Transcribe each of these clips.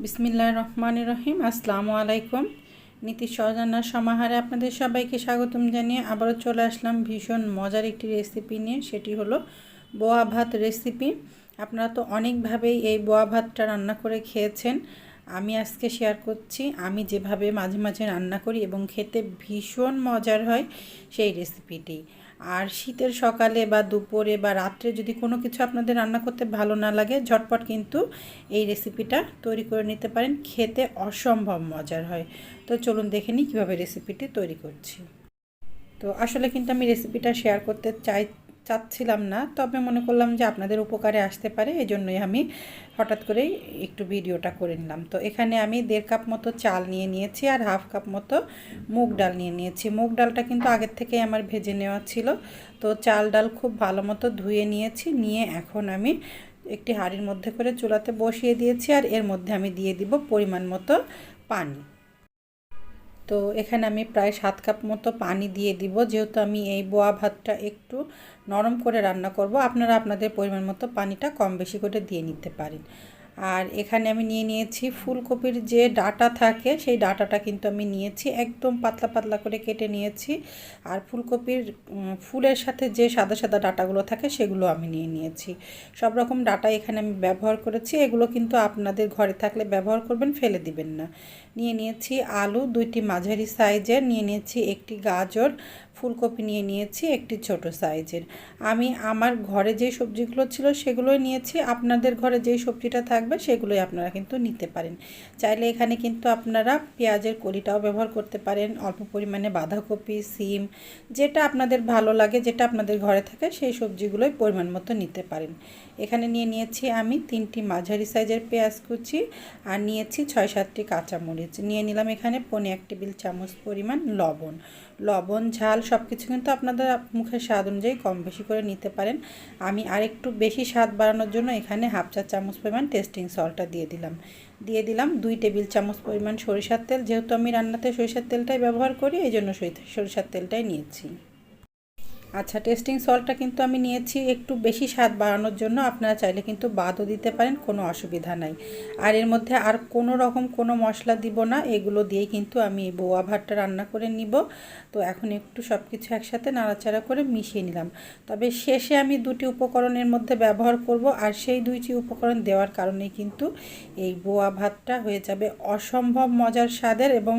বিসমিল্লাহির রহমানির রহিম। আসসালামু আলাইকুম। নীতি সহজানার সমাহারে আপনাদের সবাইকে স্বাগতম জানিয়ে আবারও চলে আসলাম ভীষণ মজার একটি রেসিপি নিয়ে। সেটি হলো বোয়া ভাত রেসিপি। আপনারা তো অনেকভাবেই এই বোয়া ভাতটা রান্না করে খেয়েছেন। আমি আজকে শেয়ার করছি আমি যেভাবে মাঝে মাঝে রান্না করি এবং খেতে ভীষণ মজার হয় সেই রেসিপিটি। আর শীতের সকালে বা দুপুরে বা রাত্রে যদি কোনো কিছু আপনাদের রান্না করতে ভালো না লাগে, ঝটপট কিন্তু এই রেসিপিটা তৈরি করে নিতে পারেন। খেতে অসম্ভব মজার হয়। তো চলুন দেখে নিই কীভাবে রেসিপিটি তৈরি করছি। তো আসলে কিন্তু আমি রেসিপিটা শেয়ার করতে চাচ্ছিলাম না, তবে মনে করলাম যে আপনাদের উপকারে আসতে পারে, এই জন্যই আমি হঠাৎ করেই একটু ভিডিওটা করে নিলাম। তো এখানে আমি 1.5 কাপ মতো চাল নিয়ে নিয়েছি আর 1/2 কাপ মতো মুগ ডাল নিয়ে নিয়েছি। মুগ ডালটা কিন্তু আগের থেকেই আমার ভেজে নেওয়া ছিল। তো চাল ডাল খুব ভালো মতো ধুয়ে নিয়েছি। নিয়ে এখন আমি একটি হাঁড়ির মধ্যে করে চুলাতে বসিয়ে দিয়েছি আর এর মধ্যে আমি দিয়ে দিব পরিমাণ মতো পানি। তো এখানে আমি প্রায় 7 কাপ মতো পানি দিয়ে দিব, যেহেতু আমি এই বোয়া ভাতটা একটু নরম করে রান্না করব। আপনারা আপনাদের পরিমাণ মতো পানিটা কম বেশি করে দিয়ে নিতে পারেন। আর এখানে আমি নিয়ে নিয়েছি ফুলকপির যে ডাঁটা থাকে, সেই ডাঁটাটা কিন্তু আমি নিয়েছি, একদম পাতলা পাতলা করে কেটে নিয়েছি। আর ফুলকপির ফুলের সাথে যে সাদা সাদা ডাঁটাগুলো থাকে সেগুলো আমি নিয়ে নিয়েছি। সব রকম ডাঁটা এখানে আমি ব্যবহার করেছি। এগুলো কিন্তু আপনাদের ঘরে থাকলে ব্যবহার করবেন, ফেলে দিবেন না। নিয়ে নিয়েছি আলু 2টি মাঝারি সাইজের, নিয়ে নিয়েছি একটি গাজর, ফুলকপি নিয়ে নিয়েছি একটি ছোট সাইজের। আমি আমার ঘরে যে সবজিগুলো ছিল সেগুলোই নিয়েছি। আপনাদের ঘরে যেই সবজিটা থাকবে সেগুলোই আপনারা কিন্তু নিতে পারেন। চাইলে এখানে কিন্তু আপনারা পেঁয়াজের কলিটাও ব্যবহার করতে পারেন, অল্প পরিমাণে বাঁধাকপি, সিম, যেটা আপনাদের ভালো লাগে, যেটা আপনাদের ঘরে থাকে সেই সবজিগুলোই পরিমাণ মতো নিতে পারেন। এখানে নিয়ে নিয়েছি আমি 3টি মাঝারি সাইজের পেঁয়াজ কুচি আর নিয়েছি 6-7টি কাঁচামরিচ। নিয়ে নিলাম এখানে 1.5 টেবিল চামচ পরিমাণ লবণ ঝাল সব কিছু কিন্তু আপনাদের মুখের স্বাদ অনুযায়ী কম বেশি করে নিতে পারেন। আমি আরেকটু বেশি স্বাদ বাড়ানোর জন্য এখানে 1/2 চা চামচ পরিমাণ টেস্টিং সল্টটা দিয়ে দিলাম 2 টেবিল চামচ পরিমাণ সরিষার তেল। যেহেতু আমি রান্নাতে সরিষার তেলটাই ব্যবহার করি, এই জন্য সরিষার তেলটাই নিয়েছি। আচ্ছা, টেস্টিং সল্টটা কিন্তু আমি নিয়েছি একটু বেশি স্বাদ বাড়ানোর জন্য। আপনারা চাইলে কিন্তু বাদও দিতে পারেন, কোনো অসুবিধা নাই। আর এর মধ্যে আর কোনো রকম কোনো মশলা দিব না, এগুলো দিয়েই কিন্তু আমি এই বোয়া ভাতটা রান্না করে নিব। তো এখন একটু সব কিছু একসাথে নাড়াচাড়া করে মিশিয়ে নিলাম। তবে শেষে আমি 2টি উপকরণের মধ্যে ব্যবহার করব, আর সেই 2টি উপকরণ দেওয়ার কারণেই কিন্তু এই বোয়া ভাতটা হয়ে যাবে অসম্ভব মজার স্বাদের এবং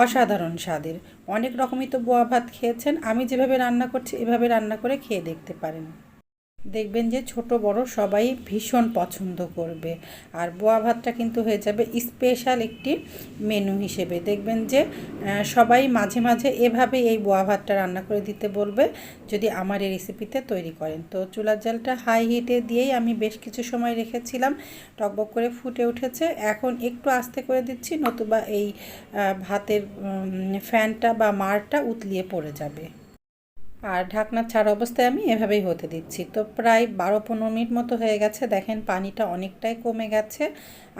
অসাধারণ স্বাদের। অনেক রকমই তো বোয়া ভাত খেয়েছেন, আমি যেভাবে রান্না করছি এভাবে রান্না করে খেয়ে দেখতে পারেন। দেখবেন যে ছোট বড় সবাই ভীষণ পছন্দ করবে। আর বোয়া ভাতটা কিন্তু হয়ে যাবে স্পেশাল একটি মেনু হিসেবে। দেখবেন যে সবাই মাঝে মাঝে এভাবে এই বোয়া ভাতটা রান্না করে দিতে বলবে যদি আমার এই রেসিপিতে তৈরি করেন। তো চুলার জালটা হাই হিটে দিয়েই আমি বেশ কিছু সময় রেখেছিলাম, টকবক করে ফুটে উঠেছে। এখন একটু আস্তে করে দিচ্ছি, নতুবা এই ভাতের ফ্যানটা বা মাড়টা উতলিয়ে পড়ে যাবে। আর ঢাকনা ছাড়া অবস্থায় আমি এভাবেই হতে দিচ্ছি। তো প্রায় 12-15 মিনিট মতো হয়ে গেছে, দেখেন পানিটা অনেকটাই কমে গেছে।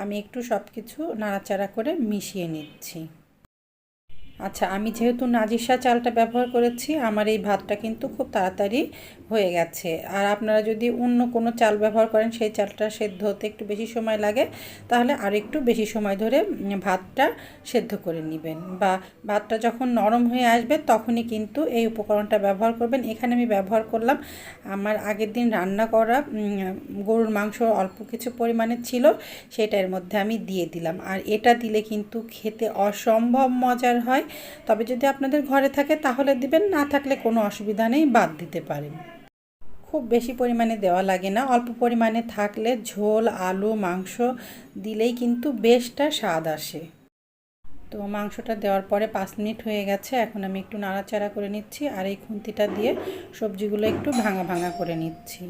আমি একটু সব কিছু নাড়াচাড়া করে মিশিয়ে নিচ্ছি। আচ্ছা, আমি যেহেতু নাজিরশা চালটা ব্যবহার করেছি, আমার এই ভাতটা কিন্তু খুব তাড়াতাড়ি হয়ে গেছে। আর আপনারা যদি অন্য কোনো চাল ব্যবহার করেন, সেই চালটা সেদ্ধ হতে একটু বেশি সময় লাগে, তাহলে আর একটু বেশি সময় ধরে ভাতটা সেদ্ধ করে নেবেন। বা ভাতটা যখন নরম হয়ে আসবে তখনই কিন্তু এই উপকরণটা ব্যবহার করবেন। এখানে আমি ব্যবহার করলাম আমার আগের দিন রান্না করা গরুর মাংস অল্প কিছু পরিমাণে ছিল, সেটা এর মধ্যে আমি দিয়ে দিলাম। আর এটা দিলে কিন্তু খেতে অসম্ভব মজার হয়। তবে যদি আপনাদের ঘরে থাকে তাহলে দিবেন, না থাকলে কোনো অসুবিধা নেই, বাদ দিতে পারেন। খুব বেশি পরিমাণে দেওয়া লাগে না, অল্প পরিমাণে থাকলে ঝোল আলু মাংস দিলেই কিন্তু বেশটা স্বাদ আসে। তো মাংসটা দেওয়ার পরে 5 মিনিট হয়ে গেছে, এখন আমি একটু নাড়াচাড়া করে নিচ্ছি আর এই খুন্তিটা দিয়ে সবজিগুলো একটু ভাঙা ভাঙা করে নিচ্ছি।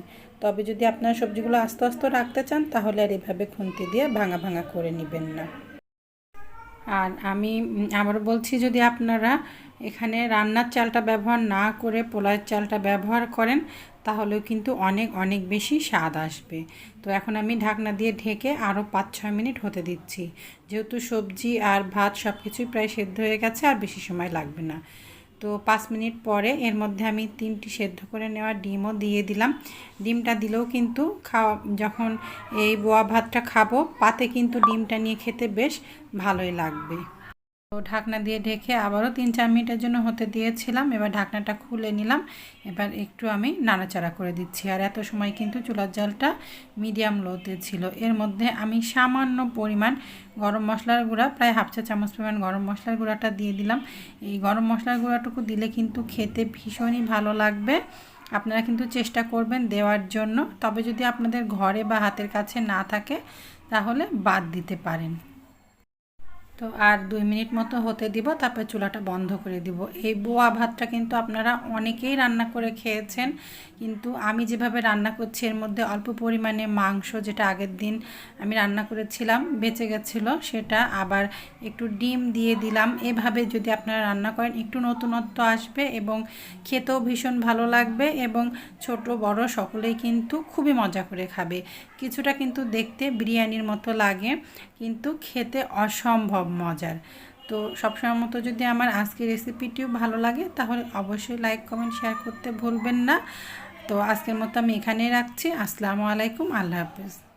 তবে যদি আপনারা সবজিগুলো আস্তে আস্তে রাখতে চান তাহলে আর এভাবে খুন্তি দিয়ে ভাঙা ভাঙা করে নেবেন না। আর আমি আবারও বলছি, যদি আপনারা এখানে রান্নার চালটা ব্যবহার না করে পোলাওয়ের চালটা ব্যবহার করেন তাহলেও কিন্তু অনেক অনেক বেশি স্বাদ আসবে। তো এখন আমি ঢাকনা দিয়ে ঢেকে আরও 5-6 মিনিট হতে দিচ্ছি। যেহেতু সবজি আর ভাত সব কিছুই প্রায় সেদ্ধ হয়ে গেছে, আর বেশি সময় লাগবে না। তো তো 5 মিনিট পরে এর মধ্যে আমি 3টি সেদ্ধ করে নেওয়া ডিমও দিয়ে দিলাম। ডিমটা দিলেও কিন্তু যখন এই বোয়া ভাতটা খাবো পাতে কিন্তু ডিমটা নিয়ে খেতে বেশ ভালোই লাগবে। তো ঢাকনা দিয়ে ঢেকে আবারও 3-4 মিনিটের জন্য হতে দিয়েছিলাম। এবার ঢাকনাটা খুলে নিলাম। এবার একটু আমি নাড়াচাড়া করে দিচ্ছি। আর এত সময় কিন্তু চুলার জালটা মিডিয়াম লোতে ছিল। এর মধ্যে আমি সামান্য পরিমাণ গরম মশলার গুঁড়া, প্রায় হাফ চা চামচ পরিমাণ গরম মশলার গুঁড়াটা দিয়ে দিলাম। এই গরম মশলার গুঁড়াটুকু দিলে কিন্তু খেতে ভীষণই ভালো লাগবে। আপনারা কিন্তু চেষ্টা করবেন দেওয়ার জন্য। তবে যদি আপনাদের ঘরে বা হাতের কাছে না থাকে তাহলে বাদ দিতে পারেন। তো আর 2 মিনিট মতো হতে দিব, তারপর চুলাটা বন্ধ করে দিব। এই বোয়া ভাতটা কিন্তু আপনারা অনেকেই রান্না করে খেয়েছেন, কিন্তু আমি যেভাবে রান্না করছি এর মধ্যে অল্প পরিমাণে মাংস, যেটা আগের দিন আমি রান্না করেছিলাম বেঁচে গেছিলো, সেটা আবার একটু ডিম দিয়ে দিলাম। এভাবে যদি আপনারা রান্না করেন একটু নতুনত্ব আসবে এবং খেতেও ভীষণ ভালো লাগবে এবং ছোট বড় সকলেই কিন্তু খুবই মজা করে খাবে। কিছুটা কিন্তু দেখতে বিরিয়ানির মতো লাগে, কিন্তু খেতে অসম্ভব মজার। তো সবসময় মতো যদি আমার আজকের রেসিপিটিও ভালো লাগে তাহলে অবশ্যই লাইক কমেন্ট শেয়ার করতে ভুলবেন না। তো আজকের মতো আমি এখানেই রাখছি। আসসালামু আলাইকুম, আল্লাহ হাফেজ।